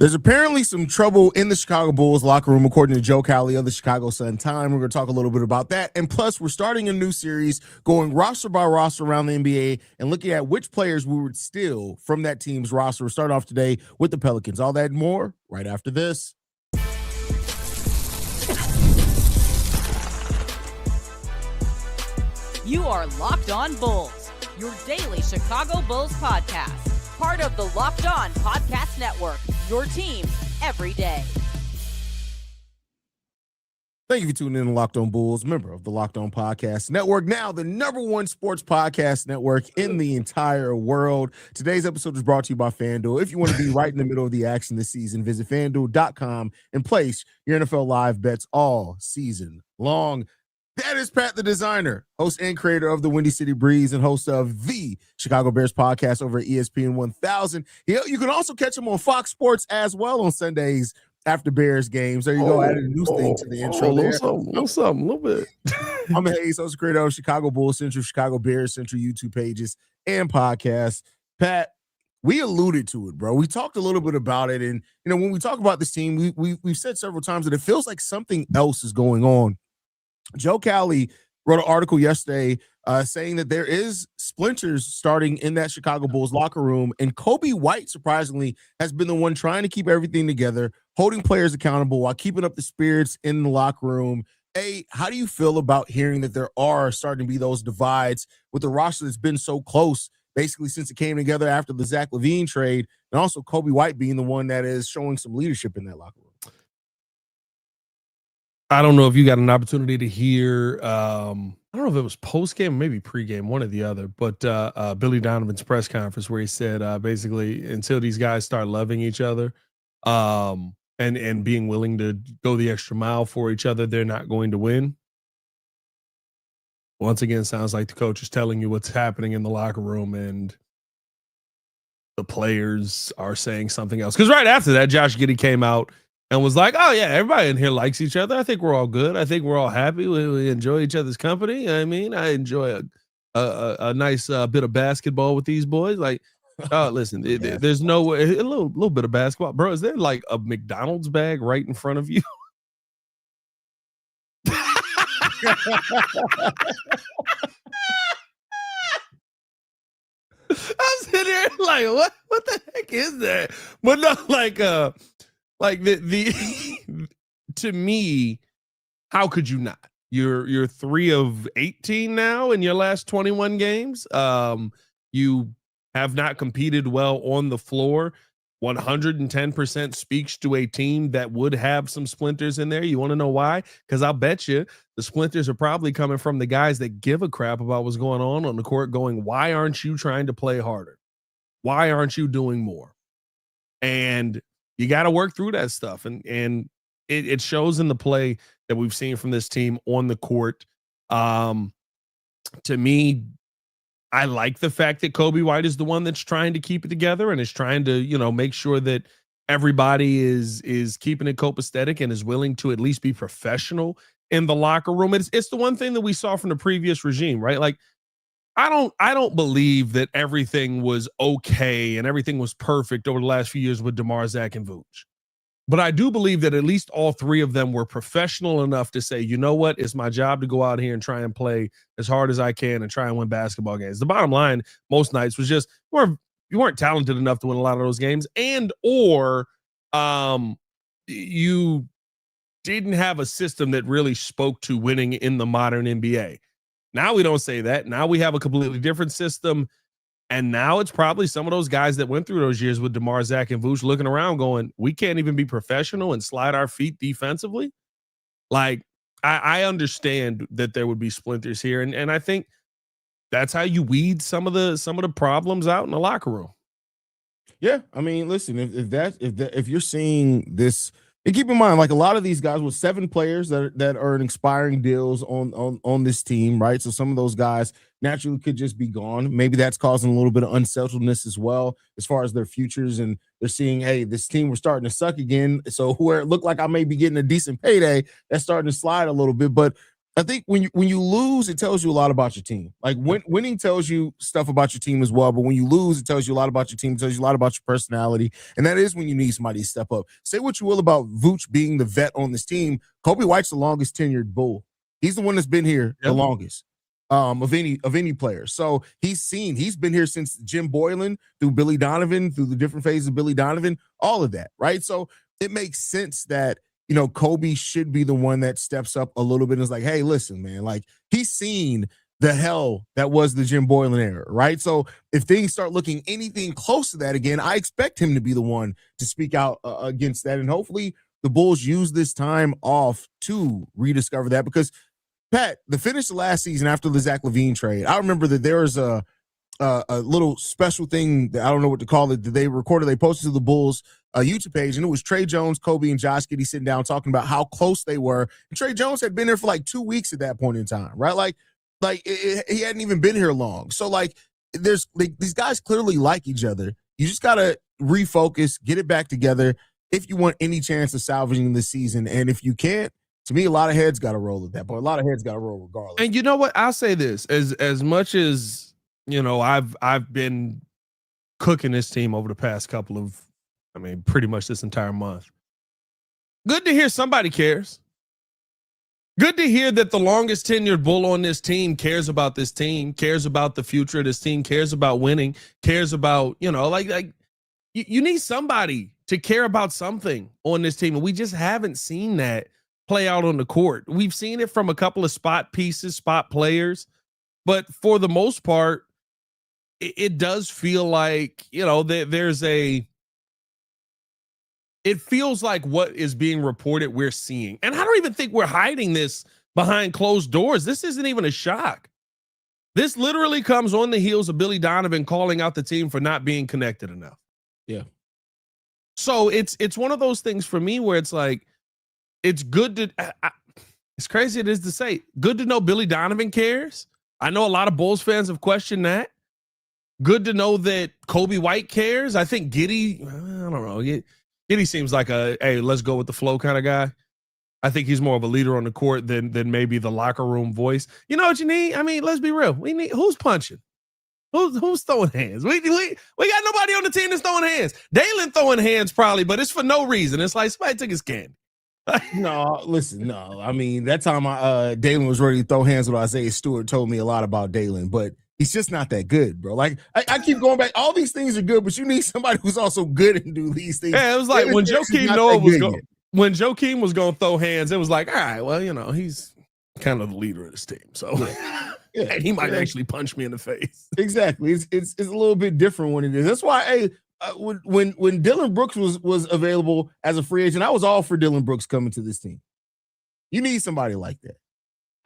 There's apparently some trouble in the Chicago Bulls locker room, according to Joe Cowley of the Chicago Sun-Times. We're going to talk a little bit about that. And plus, we're starting a new series going roster by roster around the NBA and looking at which players we would steal from that team's roster. We'll start off today with the Pelicans. All that and more right after this. You are Locked On Bulls, your daily Chicago Bulls podcast. Part of the Locked On Podcast Network, your team every day. Thank you for tuning in to Locked On Bulls, member of the Locked On Podcast Network, now the #1 sports podcast network in the entire world. Today's episode is brought to you by FanDuel. If you want to be right in the middle of the action this season, visit FanDuel.com and place your NFL live bets all season long. That is Pat the Designer, host and creator of the Windy City Breeze and host of the Chicago Bears podcast over at ESPN 1000. You can also catch him on Fox Sports as well on Sundays after Bears games. There you go. Added a new thing to the intro there. A little bit. I'm Haize, host and creator of Chicago Bulls Central, Chicago Bears Central YouTube pages and podcasts. Pat, we alluded to it, bro. We talked a little bit about it. And, when we talk about this team, we've said several times that it feels like something else is going on. Joe Cowley wrote an article yesterday saying that there is splinters starting in that Chicago Bulls locker room, and Kobe White, surprisingly, has been the one trying to keep everything together, holding players accountable while keeping up the spirits in the locker room. How do you feel about hearing that there are starting to be those divides with the roster that's been so close basically since it came together after the Zach LaVine trade, and also Kobe White being the one that is showing some leadership in that locker room? I don't know if you got an opportunity to hear, I don't know if it was post-game or maybe pre-game, one or the other, but Billy Donovan's press conference where he said basically until these guys start loving each other and being willing to go the extra mile for each other, they're not going to win. Once again, sounds like the coach is telling you what's happening in the locker room and the players are saying something else. Because right after that, Josh Giddey came out and was like, oh, yeah, everybody in here likes each other. I think we're all good. I think we're all happy. We enjoy each other's company. I mean, I enjoy a nice bit of basketball with these boys. Like, oh, listen, there's no way. A little bit of basketball. Bro, is there like a McDonald's bag right in front of you? I'm sitting here like, what the heck is that? But no, like the to me, how could you not? You're 3 of 18 now in your last 21 games. You have not competed well on the floor. 110% speaks to a team that would have some splinters in there. You want to know why? Because I'll bet you the splinters are probably coming from the guys that give a crap about what's going on the court, going, why aren't you trying to play harder? Why aren't you doing more? And you got to work through that stuff. And it shows in the play that we've seen from this team on the court. To me, I like the fact that Kobe White is the one that's trying to keep it together and is trying to, make sure that everybody is keeping it copacetic and is willing to at least be professional in the locker room. It's the one thing that we saw from the previous regime, right? Like, I don't believe that everything was okay and everything was perfect over the last few years with DeMar, Zach, and Vooch. But I do believe that at least all 3 of them were professional enough to say, you know what, it's my job to go out here and try and play as hard as I can and try and win basketball games. The bottom line most nights was just you weren't talented enough to win a lot of those games, or you didn't have a system that really spoke to winning in the modern NBA. Now we don't say that. Now we have a completely different system. And now it's probably some of those guys that went through those years with DeMar, Zach, and Vooch looking around going, we can't even be professional and slide our feet defensively. Like, I understand that there would be splinters here. And I think that's how you weed some of the problems out in the locker room. Yeah. I mean, listen, if you're seeing this, and keep in mind, like a lot of these guys with 7 players that are in expiring deals on this team, right? So some of those guys naturally could just be gone. Maybe that's causing a little bit of unsettledness as well as far as their futures. And they're seeing, hey, this team we're starting to suck again. So where it looked like I may be getting a decent payday, that's starting to slide a little bit. But I think when you lose, it tells you a lot about your team. Like winning tells you stuff about your team as well, but when you lose, it tells you a lot about your team. It tells you a lot about your personality, and that is when you need somebody to step up. Say what you will about Vooch being the vet on this team. Kobe White's the longest tenured Bull. He's the one that's been here the longest of any player. So he's been here since Jim Boylan, through Billy Donovan, through the different phases of Billy Donovan, all of that, right? So it makes sense that Kobe should be the one that steps up a little bit and is like, hey, listen, man, like he's seen the hell that was the Jim Boylan era, right? So if things start looking anything close to that again, I expect him to be the one to speak out against that. And hopefully the Bulls use this time off to rediscover that, because Pat, the finish of last season after the Zach LaVine trade, I remember that there was a little special thing that I don't know what to call it, that they recorded, they posted to the Bulls YouTube page, and it was Trey Jones, Kobe, and Josh Giddey sitting down talking about how close they were. And Trey Jones had been there for like 2 weeks at that point in time, right? He hadn't even been here long. So these guys clearly like each other. You just gotta refocus, get it back together if you want any chance of salvaging this season. And if you can't, to me, a lot of heads got to roll at that point. A lot of heads got to roll regardless. And you know what? I'll say this: as much as I've been cooking this team over the past couple of, pretty much this entire month. Good to hear somebody cares. Good to hear that the longest tenured Bull on this team cares about this team, cares about the future of this team, cares about winning, cares about, you need somebody to care about something on this team. And we just haven't seen that play out on the court. We've seen it from a couple of spot pieces, spot players, but for the most part, it does feel like, it feels like what is being reported we're seeing. And I don't even think we're hiding this behind closed doors. This isn't even a shock. This literally comes on the heels of Billy Donovan calling out the team for not being connected enough. Yeah. So it's one of those things for me where it's like, it's good to, it's crazy it is to say, good to know Billy Donovan cares. I know a lot of Bulls fans have questioned that. Good to know that Kobe White cares. I think Giddey, I don't know. Giddey seems like a, hey, let's go with the flow kind of guy. I think he's more of a leader on the court than maybe the locker room voice. You know what you need? Let's be real. We need, who's punching? Who's throwing hands? We got nobody on the team that's throwing hands. Dalen throwing hands probably, but it's for no reason. It's like somebody took his candy. No, listen, no. That time Dalen was ready to throw hands with Isaiah Stewart told me a lot about Dalen, but he's just not that good, bro. Like I keep going back. All these things are good, but you need somebody who's also good and do these things. Yeah, it was like when Joakim was going to throw hands, it was like, all right, well, he's kind of the leader of this team, so yeah, he might actually punch me in the face. Exactly. It's a little bit different when it is. That's why, when Dillon Brooks was available as a free agent, I was all for Dillon Brooks coming to this team. You need somebody like that.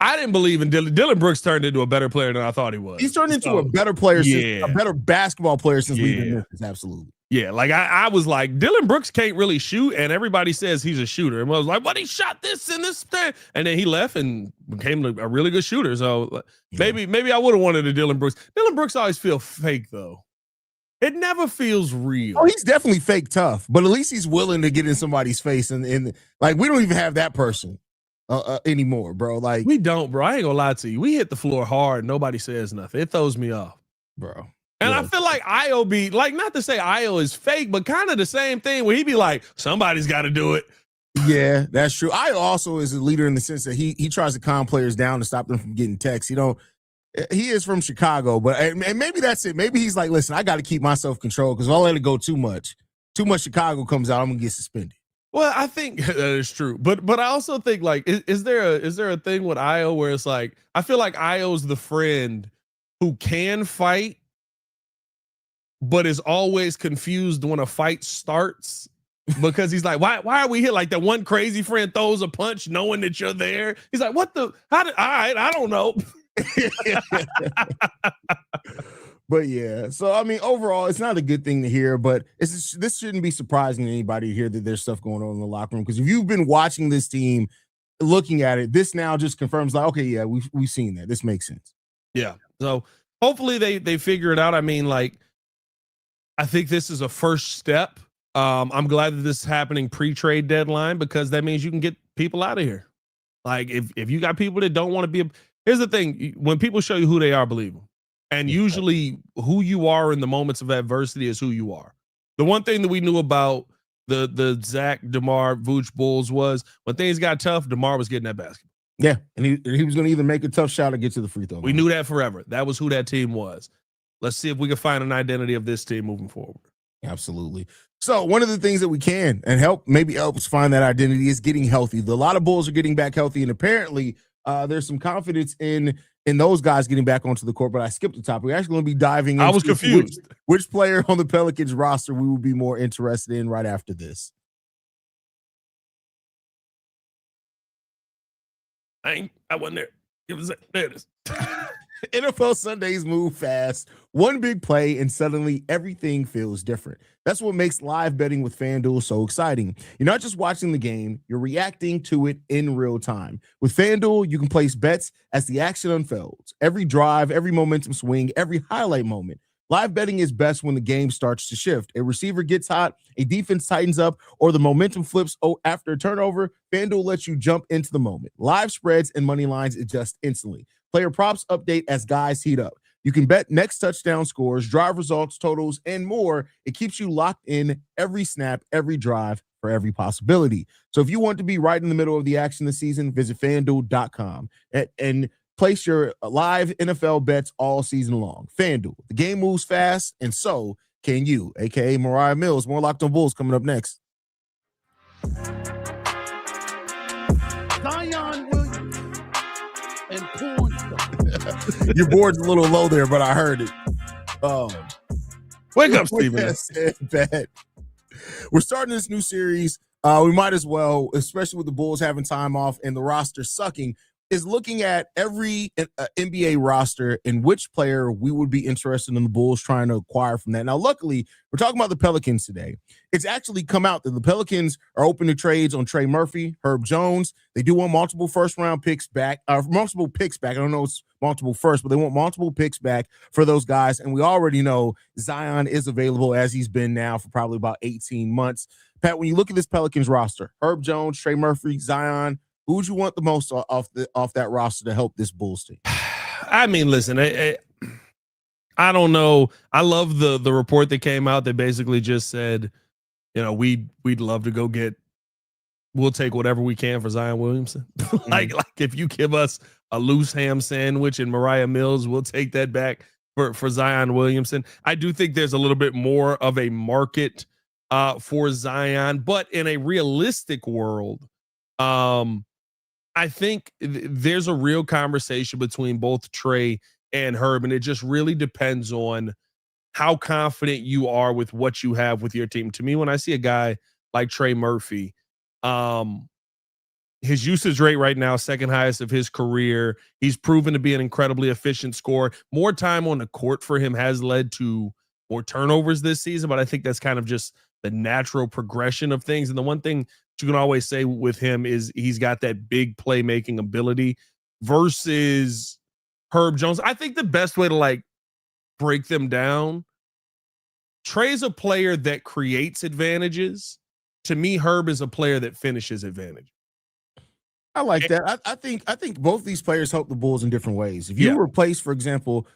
I didn't believe in Dillon. Dillon Brooks turned into a better player than I thought he was. He's turned into a better player, a better basketball player since leaving Memphis. Absolutely. Yeah, like I was like, Dillon Brooks can't really shoot, and everybody says he's a shooter. And I was like, but he shot this and this thing. And then he left and became a really good shooter. So maybe I would have wanted a Dillon Brooks. Dillon Brooks always feel fake, though. It never feels real. Oh, he's definitely fake tough, but at least he's willing to get in somebody's face. And like, we don't even have that person anymore, bro. Like, we don't, bro. I ain't gonna lie to you. We hit the floor hard. Nobody says nothing. It throws me off, bro. And I feel like Io be like, not to say Io is fake, but kind of the same thing where he be like, somebody's got to do it. Yeah, that's true. Io also is a leader in the sense that he tries to calm players down to stop them from getting texts. He is from Chicago, but and maybe that's it. Maybe he's like, listen, I got to keep my self-control because if I let it go too much Chicago comes out, I'm gonna get suspended. Well, I think that is true, but I also think like, is there a thing with Io where it's like, I feel like Io's the friend who can fight, but is always confused when a fight starts because he's like, why are we here? Like that one crazy friend throws a punch knowing that you're there. He's like, all right, I don't know. But yeah, so overall, it's not a good thing to hear, but this shouldn't be surprising to anybody to hear that there's stuff going on in the locker room. Because if you've been watching this team, looking at it, this now just confirms like, okay, yeah, we've seen that. This makes sense. Yeah. So hopefully they figure it out. I think this is a first step. I'm glad that this is happening pre-trade deadline because that means you can get people out of here. Like if you got people that don't want to be, here's the thing: when people show you who they are, believe them. And usually, who you are in the moments of adversity is who you are. The one thing that we knew about the Zach, DeMar, Vooch Bulls was when things got tough, DeMar was getting that basketball. Yeah, and he was going to either make a tough shot or get to the free throw line. We knew that forever. That was who that team was. Let's see if we can find an identity of this team moving forward. Absolutely. So one of the things that we can and help us find that identity is getting healthy. A lot of Bulls are getting back healthy, and apparently there's some confidence in those guys getting back onto the court. But I skipped the topic. We're actually going to be diving into I was confused. Which player on the Pelicans roster we will be more interested in right after this. I wasn't there. There it is. NFL Sundays move fast. One big play, and suddenly everything feels different. That's what makes live betting with FanDuel so exciting. You're not just watching the game, you're reacting to it in real time. With FanDuel, you can place bets as the action unfolds. Every drive, every momentum swing, every highlight moment. Live betting is best when the game starts to shift. A receiver gets hot, a defense tightens up, or the momentum flips after a turnover. FanDuel lets you jump into the moment. Live spreads and money lines adjust instantly. Player props update as guys heat up. You can bet next touchdown scores, drive results, totals, and more. It keeps you locked in every snap, every drive, for every possibility. So if you want to be right in the middle of the action this season, visit FanDuel.com and place your live NFL bets all season long. FanDuel, the game moves fast, and so can you, a.k.a. Mariah Mills. More Locked on Bulls coming up next. Zion Williams and porn stuff. Your board's a little low there, but I heard it. Wake up, Steven. We're starting this new series. We might as well, especially with the Bulls having time off and the roster sucking, is looking at every NBA roster and which player we would be interested in the Bulls trying to acquire from that. Now, luckily, we're talking about the Pelicans today. It's actually come out that the Pelicans are open to trades on Trey Murphy, Herb Jones. They do want multiple first-round picks back, multiple picks back. I don't know it's multiple first, but they want multiple picks back for those guys. And we already know Zion is available as he's been now for probably about 18 months. Pat, when you look at this Pelicans roster, Herb Jones, Trey Murphy, Zion, who would you want the most off that roster to help this Bulls team? I mean, listen, I don't know. I love the report that came out that basically just said, you know, we'd love to go we'll take whatever we can for Zion Williamson. like if you give us a loose ham sandwich and Mariah Mills, we'll take that back for Zion Williamson. I do think there's a little bit more of a market for Zion, but in a realistic world, I think there's a real conversation between both Trey and Herb, and it just really depends on how confident you are with what you have with your team. To me, when I see a guy like Trey Murphy, his usage rate right now, second highest of his career. He's proven to be an incredibly efficient scorer. More time on the court for him has led to more turnovers this season, but I think that's kind of just the natural progression of things. And the one thing you can always say with him is he's got that big playmaking ability versus Herb Jones. I think the best way to break them down, Trey's a player that creates advantages. To me, Herb is a player that finishes advantage. I like that. I think both these players help the Bulls in different ways. If you replace, for example,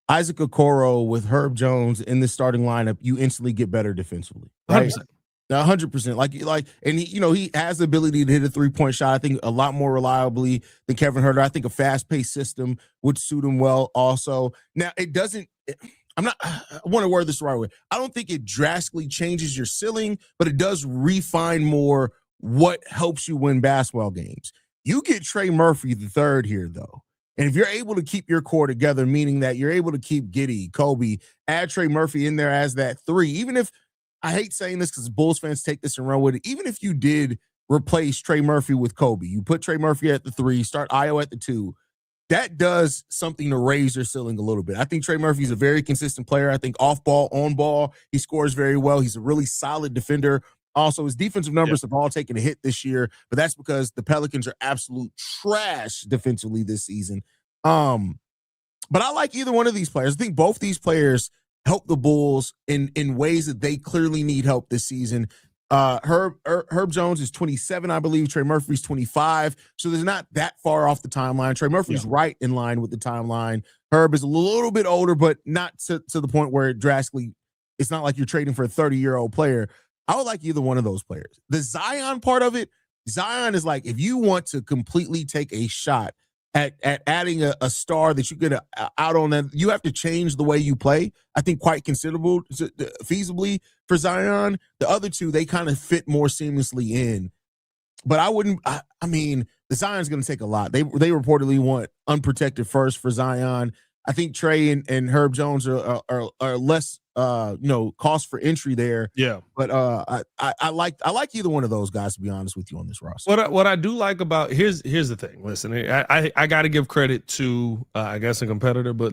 Isaac Okoro with Herb Jones in the starting lineup, you instantly get better defensively. Right? 100%. 100%. And he has the ability to hit a 3-point shot. I think a lot more reliably than Kevin Huerter. I think a fast-paced system would suit him well also. Now, it doesn't I want to word this the right way. I don't think it drastically changes your ceiling, but it does refine more what helps you win basketball games. You get Trey Murphy the third here, though. And if you're able to keep your core together, meaning that you're able to keep Giddey, Kobe, add Trey Murphy in there as that 3, even if I hate saying this because Bulls fans take this and run with it. Even if you did replace Trey Murphy with Kobe, you put Trey Murphy at the 3, start Ayo at the 2, that does something to raise your ceiling a little bit. I think Trey Murphy is a very consistent player. I think off ball, on ball, he scores very well. He's a really solid defender. Also, his defensive numbers have all taken a hit this year, but that's because the Pelicans are absolute trash defensively this season. But I like either one of these players. I think both these players help the Bulls in ways that they clearly need help this season. Herb Jones is 27, I believe. Trey Murphy's 25. So there's not that far off the timeline. Trey Murphy's right in line with the timeline. Herb is a little bit older, but not to the point where it's not like you're trading for a 30-year-old player. I would like either one of those players. The Zion part of it, Zion is like, if you want to completely take a shot at adding a star that you get out on, that you have to change the way you play. I think quite feasibly for Zion. The other two, they kind of fit more seamlessly in. But I mean, the Zion's going to take a lot. They reportedly want unprotected first for Zion. I think Trey and Herb Jones are less cost for entry there. Yeah. But I like either one of those guys, to be honest with you, on this roster. What I do like about here's the thing. Listen, I got to give credit to I guess a competitor, but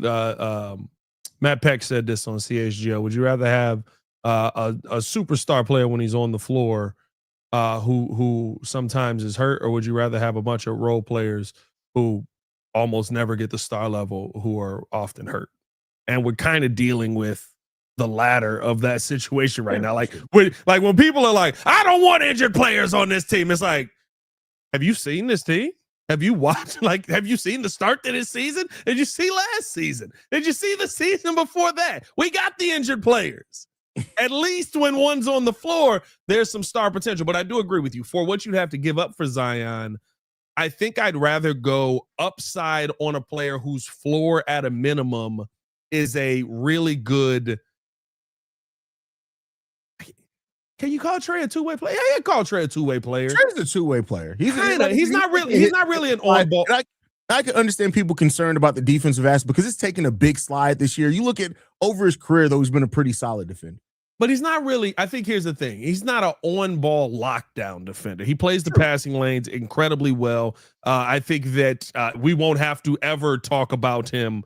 Matt Peck said this on CHGO. Would you rather have a superstar player when he's on the floor who sometimes is hurt, or would you rather have a bunch of role players who almost never get the star level, who are often hurt? And we're kind of dealing with the latter of that situation right now. Like when people are like, I don't want injured players on this team. It's like, have you seen this team? Have you watched? Like, have you seen the start to this season? Did you see last season? Did you see the season before that? We got the injured players. At least when one's on the floor, there's some star potential. But I do agree with you. For what you'd have to give up for Zion, I think I'd rather go upside on a player whose floor at a minimum is a really good. Can you call Trey a two-way player? Yeah, you call Trey a two-way player. Trey's a two-way player. He's not really an on-ball. I can understand people concerned about the defensive aspect because it's taken a big slide this year. You look at over his career, though, he's been a pretty solid defender. But he's not really, I think here's the thing. He's not an on-ball lockdown defender. He plays the passing lanes incredibly well. I think that we won't have to ever talk about him,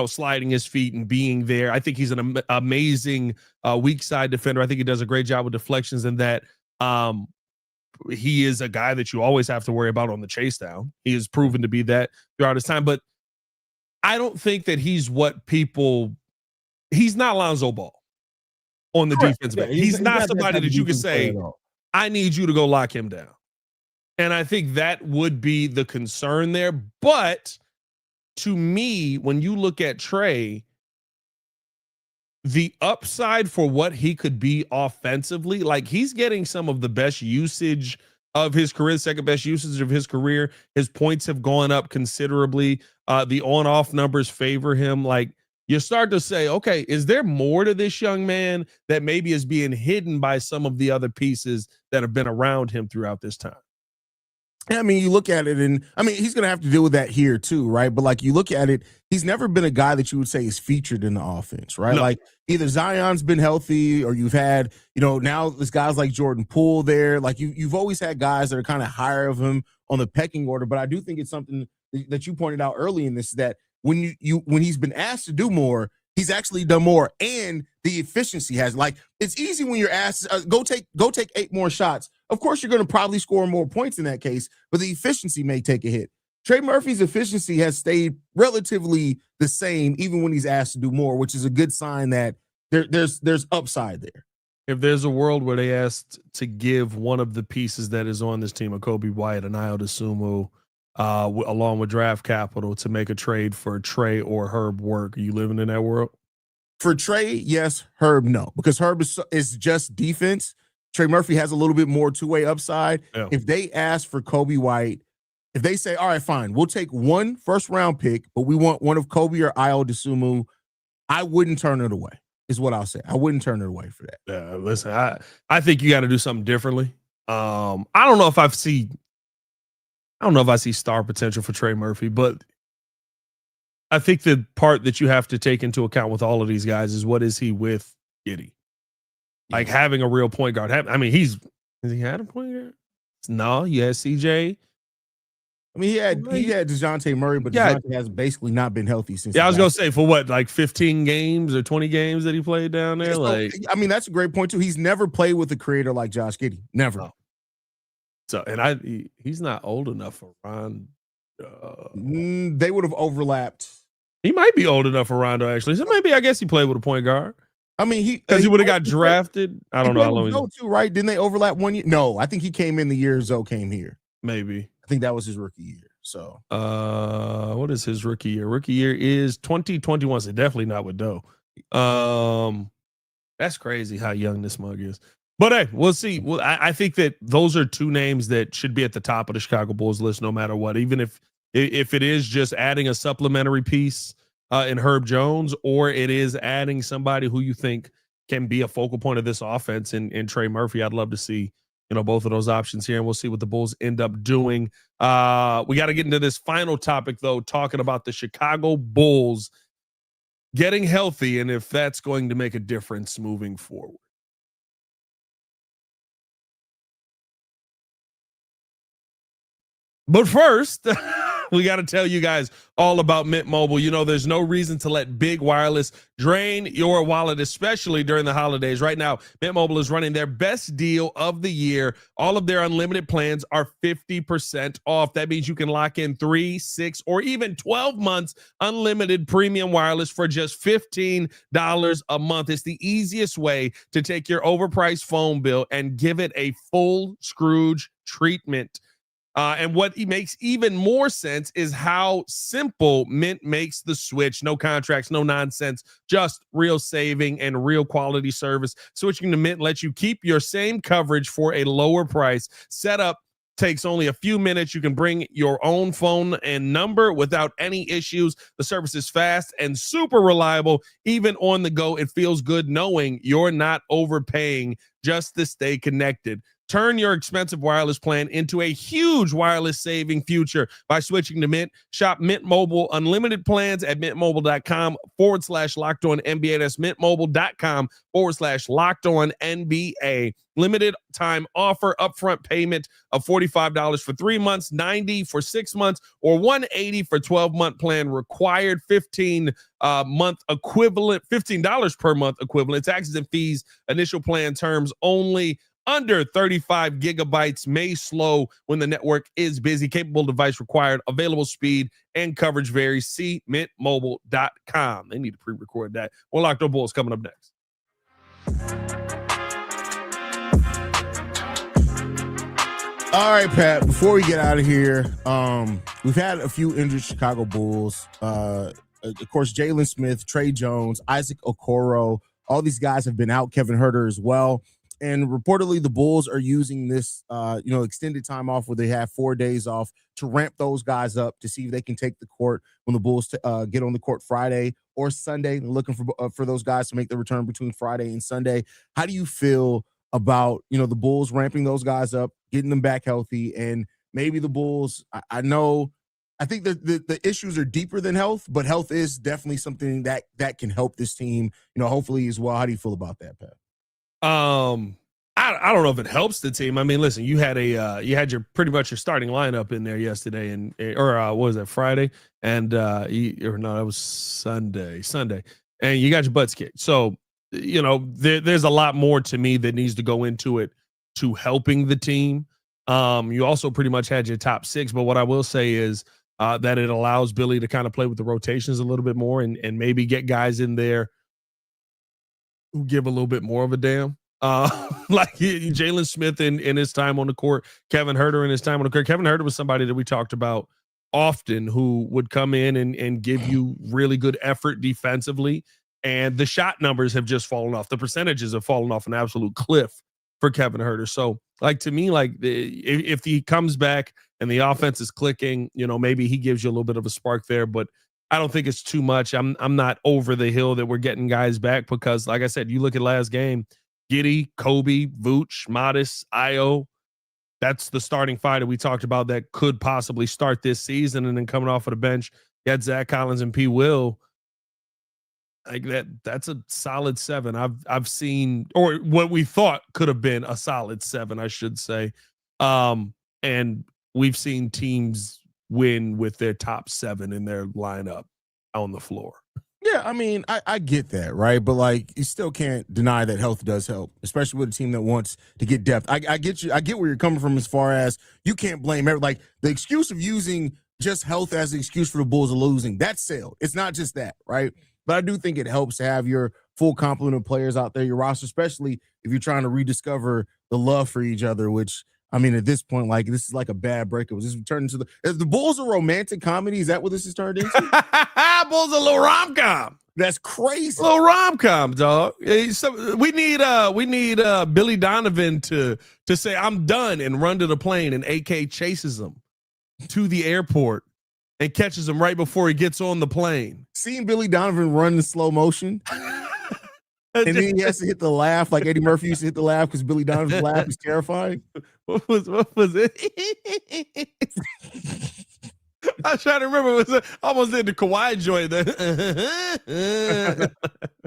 sliding his feet and being there. I think he's an amazing weak side defender. I think he does a great job with deflections, and that he is a guy that you always have to worry about on the chase down. He has proven to be that throughout his time. But I don't think that he's not Lonzo Ball on the defensive end. He's not somebody that you can say, I need you to go lock him down. And I think that would be the concern there. But to me, when you look at Trey, the upside for what he could be offensively, like he's getting some of the best usage of his career, second best usage of his career. His points have gone up considerably. The on-off numbers favor him. Like, you start to say, okay, is there more to this young man that maybe is being hidden by some of the other pieces that have been around him throughout this time? I mean, you look at it, and I mean, he's going to have to deal with that here too, right? But like, you look at it, he's never been a guy that you would say is featured in the offense, right? No. Like, either Zion's been healthy, or you've had, now there's guys like Jordan Poole there. Like, you've always had guys that are kind of higher of him on the pecking order. But I do think it's something that you pointed out early in this, that when he's been asked to do more, he's actually done more, and the efficiency has, like, it's easy when you're asked, go take 8 more shots. Of course, you're going to probably score more points in that case, but the efficiency may take a hit. Trey Murphy's efficiency has stayed relatively the same, even when he's asked to do more, which is a good sign that there's upside there. If there's a world where they asked to give one of the pieces that is on this team, a Kobe White, an Ayo Dosunmu, along with draft capital, to make a trade for Trey or Herb work, are you living in that world? For Trey, yes. Herb, no, because Herb is just defense. Trey Murphy has a little bit more two-way upside. Yeah. If they ask for Kobe White, if they say, all right, fine, we'll take 1 first-round pick, but we want one of Kobe or Ayo Dosunmu, I wouldn't turn it away, is what I'll say. I wouldn't turn it away for that. Yeah, listen, I think you got to do something differently. I don't know if I see star potential for Trey Murphy, but I think the part that you have to take into account with all of these guys is, what is he with Giddey? Like, having a real point guard. I mean, has he had a point guard? No, you had CJ. I mean, he had DeJounte Murray, but DeJounte has basically not been healthy since. Yeah, I was going to say, for what, like 15 games or 20 games that he played down there? I mean, that's a great point too. He's never played with a creator like Josh Giddey. Never. Oh. So, and he's not old enough for Rondo. They would have overlapped. He might be old enough for Rondo, actually. So maybe, I guess he played with a point guard. I mean, because he would have got drafted. I don't know how long. Zoe too, right? Didn't they overlap 1 year? No, I think he came in the year Zoe came here. Maybe. I think that was his rookie year. So, what is his rookie year? Rookie year is 2021. So definitely not with Doe. That's crazy how young this mug is. But hey, we'll see. Well, I think that those are two names that should be at the top of the Chicago Bulls list, no matter what. Even if it is just adding a supplementary piece in Herb Jones, or it is adding somebody who you think can be a focal point of this offense in Trey Murphy. I'd love to see, both of those options here, and we'll see what the Bulls end up doing. We got to get into this final topic, though, talking about the Chicago Bulls getting healthy and if that's going to make a difference moving forward. But first, we got to tell you guys all about Mint Mobile. There's no reason to let big wireless drain your wallet, especially during the holidays. Right now, Mint Mobile is running their best deal of the year. All of their unlimited plans are 50% off. That means you can lock in 3, 6, or even 12 months unlimited premium wireless for just $15 a month. It's the easiest way to take your overpriced phone bill and give it a full Scrooge treatment. And what makes even more sense is how simple Mint makes the switch. No contracts, no nonsense, just real saving and real quality service. Switching to Mint lets you keep your same coverage for a lower price. Setup takes only a few minutes. You can bring your own phone and number without any issues. The service is fast and super reliable. Even on the go, it feels good knowing you're not overpaying just to stay connected. Turn your expensive wireless plan into a huge wireless saving future by switching to Mint. Shop Mint Mobile unlimited plans at mintmobile.com/LockedOnNBA. That's mintmobile.com/LockedOnNBA. Limited time offer, upfront payment of $45 for 3 months, $90 for 6 months, or $180 for 12-month plan required. $15 per month equivalent. Taxes and fees. Initial plan terms only. Under 35 gigabytes, may slow when the network is busy. Capable device required. Available speed and coverage varies. See mintmobile.com. They need to pre-record that. Well, Locked On Bulls coming up next. All right, Pat, before we get out of here, we've had a few injured Chicago Bulls. Of course, Jalen Smith, Trey Jones, Isaac Okoro, all these guys have been out. Kevin Huerter as well. And reportedly, the Bulls are using this, extended time off where they have 4 days off to ramp those guys up to see if they can take the court when the Bulls get on the court Friday or Sunday. They're looking for those guys to make the return between Friday and Sunday. How do you feel about, the Bulls ramping those guys up, getting them back healthy, and maybe the Bulls? I think that the issues are deeper than health, but health is definitely something that can help this team, hopefully as well. How do you feel about that, Pat? I don't know if it helps the team. I mean, listen, you had your pretty much your starting lineup in there yesterday, or what was that, Friday? And that was Sunday, and you got your butts kicked. So, there's a lot more to me that needs to go into it to helping the team. You also pretty much had your top 6, but what I will say is that it allows Billy to kind of play with the rotations a little bit more and maybe get guys in there who give a little bit more of a damn. Like Jalen Smith in his time on the court, Kevin Huerter in his time on the court. Kevin Huerter was somebody that we talked about often who would come in and give you really good effort defensively. And the shot numbers have just fallen off. The percentages have fallen off an absolute cliff for Kevin Huerter. So, to me, if he comes back and the offense is clicking, maybe he gives you a little bit of a spark there. But I don't think it's too much. I'm not over the hill that we're getting guys back because, like I said, you look at last game, Giddey, Kobe, Vooch, Modest, Io. That's the starting five that we talked about that could possibly start this season. And then coming off of the bench, you had Zach Collins and P. Will. Like that's a solid 7. I've seen, or what we thought could have been a solid 7, I should say. And we've seen teams win with their top 7 in their lineup on the floor. Yeah, I mean, I get that, right? But you still can't deny that health does help, especially with a team that wants to get depth. I get you. I get where you're coming from as far as you can't blame the excuse of using just health as an excuse for the Bulls of losing. That's sailed. It's not just that, right? But I do think it helps to have your full complement of players out there, your roster, especially if you're trying to rediscover the love for each other, which I mean, at this point, like this is like a bad breakup. This is turned into the Bulls a romantic comedy. Is that what this has turned into? Bulls a little rom-com. That's crazy. A little rom-com, dog. We need Billy Donovan to say I'm done and run to the plane, and AK chases him to the airport and catches him right before he gets on the plane. Seeing Billy Donovan run in slow motion. And then he has to hit the laugh like Eddie Murphy used to hit the laugh because Billy Donovan's laugh is terrifying. What was it? I was trying to remember. It was almost did the Kawhi joint.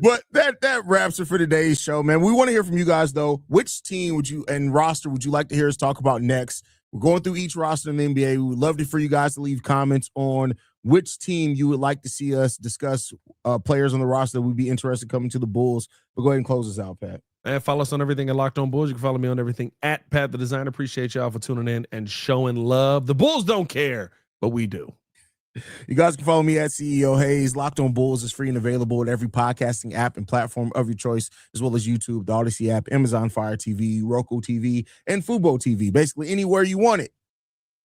But that wraps it for today's show, man. We want to hear from you guys, though. Which team and roster would you like to hear us talk about next? We're going through each roster in the NBA. We would love for you guys to leave comments on which team you would like to see us discuss players on the roster that would be interested coming to the Bulls. But go ahead and close us out, Pat. And follow us on everything at Locked On Bulls. You can follow me on everything at Pat the Designer. Appreciate y'all for tuning in and showing love. The Bulls don't care, but we do. You guys can follow me at CEO Haize. Locked On Bulls is free and available at every podcasting app and platform of your choice, as well as YouTube, the Odyssey app, Amazon Fire TV, Roku TV, and Fubo TV. Basically, anywhere you want it,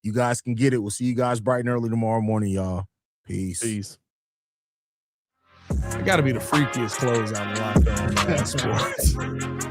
you guys can get it. We'll see you guys bright and early tomorrow morning, y'all. Peace. It got to be the freakiest closeout in Locked On Sports.